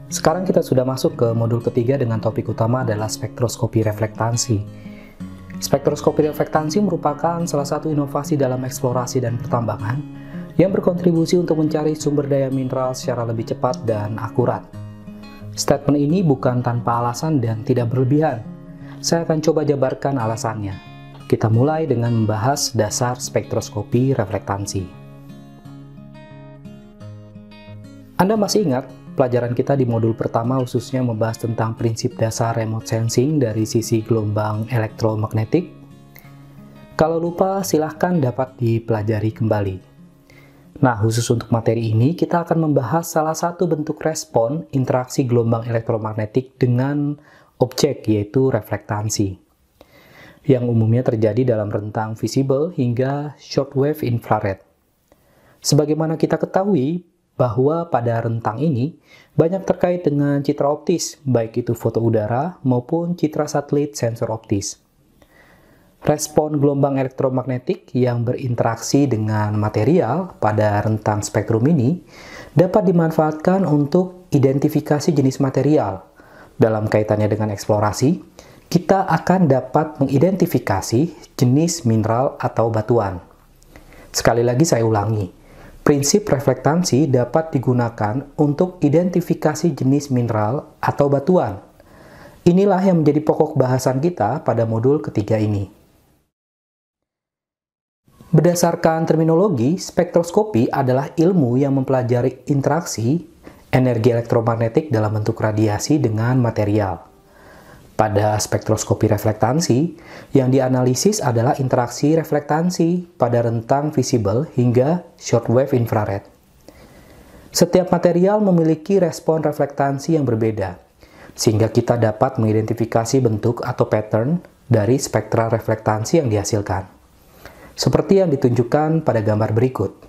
Sekarang kita sudah masuk ke modul ketiga dengan topik utama adalah spektroskopi reflektansi. Spektroskopi reflektansi merupakan salah satu inovasi dalam eksplorasi dan pertambangan yang berkontribusi untuk mencari sumber daya mineral secara lebih cepat dan akurat. Statement ini bukan tanpa alasan dan tidak berlebihan. Saya akan coba jabarkan alasannya. Kita mulai dengan membahas dasar spektroskopi reflektansi. Anda masih ingat, pelajaran kita di modul pertama khususnya membahas tentang prinsip dasar remote sensing dari sisi gelombang elektromagnetik? Kalau lupa, silahkan dapat dipelajari kembali. Nah, khusus untuk materi ini, kita akan membahas salah satu bentuk respon interaksi gelombang elektromagnetik dengan objek, yaitu reflektansi, yang umumnya terjadi dalam rentang visible hingga shortwave infrared. Sebagaimana kita ketahui, bahwa pada rentang ini banyak terkait dengan citra optis, baik itu foto udara maupun citra satelit sensor optis. Respon gelombang elektromagnetik yang berinteraksi dengan material pada rentang spektrum ini dapat dimanfaatkan untuk identifikasi jenis material. Dalam kaitannya dengan eksplorasi, kita akan dapat mengidentifikasi jenis mineral atau batuan. Sekali lagi saya ulangi. Prinsip reflektansi dapat digunakan untuk identifikasi jenis mineral atau batuan. Inilah yang menjadi pokok bahasan kita pada modul ketiga ini. Berdasarkan terminologi, spektroskopi adalah ilmu yang mempelajari interaksi energi elektromagnetik dalam bentuk radiasi dengan material. Pada spektroskopi reflektansi, yang dianalisis adalah interaksi reflektansi pada rentang visible hingga shortwave infrared. Setiap material memiliki respon reflektansi yang berbeda, sehingga kita dapat mengidentifikasi bentuk atau pattern dari spektra reflektansi yang dihasilkan. Seperti yang ditunjukkan pada gambar berikut.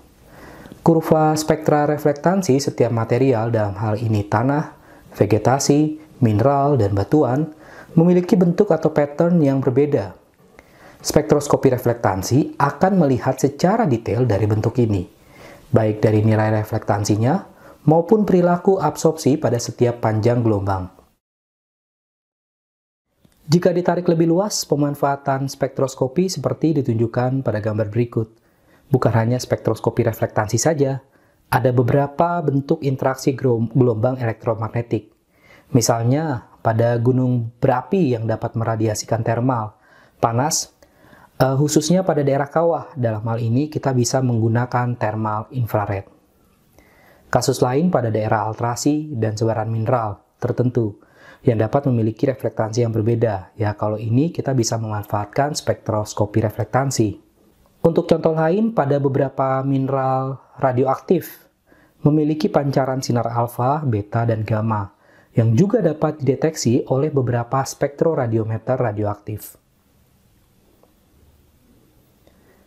Kurva spektra reflektansi setiap material, dalam hal ini tanah, vegetasi, mineral, dan batuan, memiliki bentuk atau pattern yang berbeda. Spektroskopi reflektansi akan melihat secara detail dari bentuk ini, baik dari nilai reflektansinya maupun perilaku absorpsi pada setiap panjang gelombang. Jika ditarik lebih luas, pemanfaatan spektroskopi seperti ditunjukkan pada gambar berikut. Bukan hanya spektroskopi reflektansi saja, ada beberapa bentuk interaksi gelombang elektromagnetik. Misalnya, pada gunung berapi yang dapat meradiasikan termal, panas, khususnya pada daerah kawah. Dalam hal ini kita bisa menggunakan thermal infrared. Kasus lain pada daerah alterasi dan sebaran mineral tertentu yang dapat memiliki reflektansi yang berbeda. Ya, kalau ini kita bisa memanfaatkan spektroskopi reflektansi. Untuk contoh lain, pada beberapa mineral radioaktif memiliki pancaran sinar alfa, beta, dan gamma, yang juga dapat dideteksi oleh beberapa spektroradiometer radioaktif.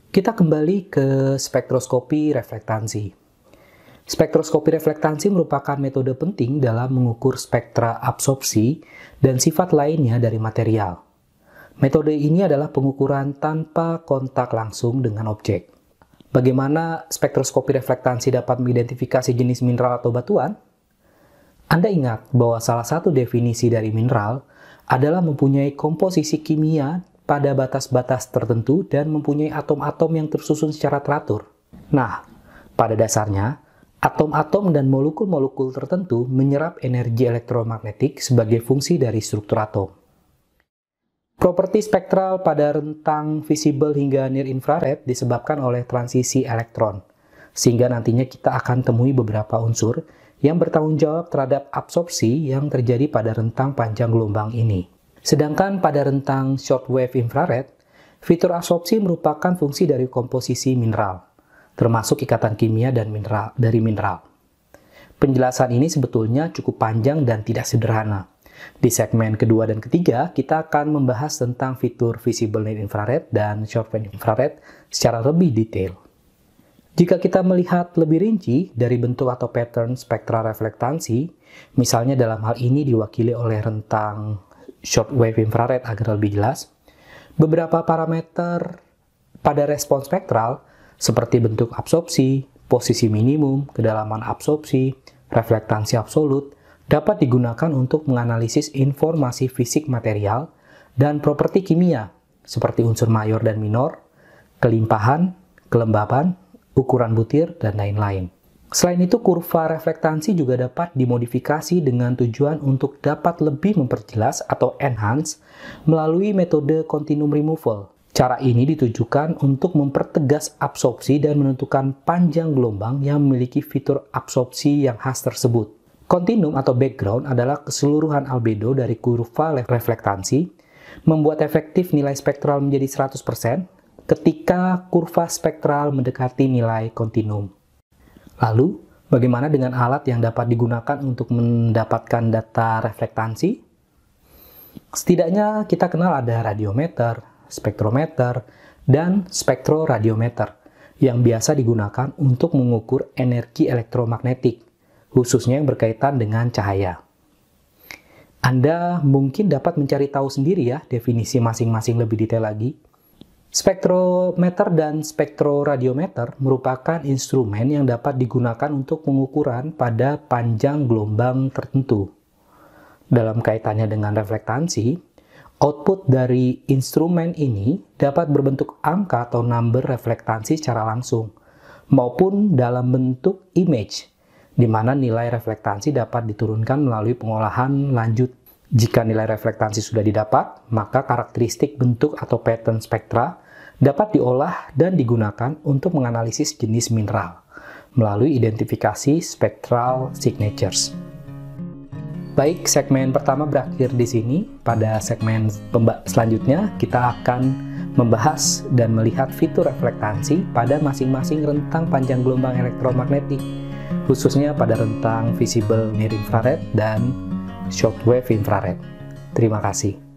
Kita kembali ke spektroskopi reflektansi. Spektroskopi reflektansi merupakan metode penting dalam mengukur spektra absorpsi dan sifat lainnya dari material. Metode ini adalah pengukuran tanpa kontak langsung dengan objek. Bagaimana spektroskopi reflektansi dapat mengidentifikasi jenis mineral atau batuan? Anda ingat bahwa salah satu definisi dari mineral adalah mempunyai komposisi kimia pada batas-batas tertentu dan mempunyai atom-atom yang tersusun secara teratur. Nah, pada dasarnya, atom-atom dan molekul-molekul tertentu menyerap energi elektromagnetik sebagai fungsi dari struktur atom. Properti spektral pada rentang visible hingga near infrared disebabkan oleh transisi elektron, sehingga nantinya kita akan temui beberapa unsur yang bertanggung jawab terhadap absorpsi yang terjadi pada rentang panjang gelombang ini. Sedangkan pada rentang shortwave infrared, fitur absorpsi merupakan fungsi dari komposisi mineral, termasuk ikatan kimia dan mineral. Penjelasan ini sebetulnya cukup panjang dan tidak sederhana. Di segmen kedua dan ketiga, kita akan membahas tentang fitur visible near infrared dan shortwave infrared secara lebih detail. Jika kita melihat lebih rinci dari bentuk atau pattern spektra reflektansi, misalnya dalam hal ini diwakili oleh rentang shortwave infrared agar lebih jelas, beberapa parameter pada respon spektral seperti bentuk absorpsi, posisi minimum, kedalaman absorpsi, reflektansi absolut, dapat digunakan untuk menganalisis informasi fisik material dan properti kimia, seperti unsur mayor dan minor, kelimpahan, kelembapan, ukuran butir, dan lain-lain. Selain itu, kurva reflektansi juga dapat dimodifikasi dengan tujuan untuk dapat lebih memperjelas atau enhance melalui metode continuum removal. Cara ini ditujukan untuk mempertegas absorpsi dan menentukan panjang gelombang yang memiliki fitur absorpsi yang khas tersebut. Continuum atau background adalah keseluruhan albedo dari kurva reflektansi, membuat efektif nilai spektral menjadi 100% ketika kurva spektral mendekati nilai continuum. Lalu, bagaimana dengan alat yang dapat digunakan untuk mendapatkan data reflektansi? Setidaknya kita kenal ada radiometer, spektrometer, dan spektroradiometer yang biasa digunakan untuk mengukur energi elektromagnetik, khususnya yang berkaitan dengan cahaya. Anda mungkin dapat mencari tahu sendiri ya definisi masing-masing lebih detail lagi. Spektrometer dan spektroradiometer merupakan instrumen yang dapat digunakan untuk pengukuran pada panjang gelombang tertentu. Dalam kaitannya dengan reflektansi, output dari instrumen ini dapat berbentuk angka atau number reflektansi secara langsung, maupun dalam bentuk image, di mana nilai reflektansi dapat diturunkan melalui pengolahan lanjut. Jika nilai reflektansi sudah didapat, maka karakteristik bentuk atau pattern spektra dapat diolah dan digunakan untuk menganalisis jenis mineral melalui identifikasi spectral signatures. Baik, segmen pertama berakhir di sini. Pada segmen selanjutnya, kita akan membahas dan melihat fitur reflektansi pada masing-masing rentang panjang gelombang elektromagnetik, khususnya pada rentang visible near infrared dan shortwave infrared. Terima kasih.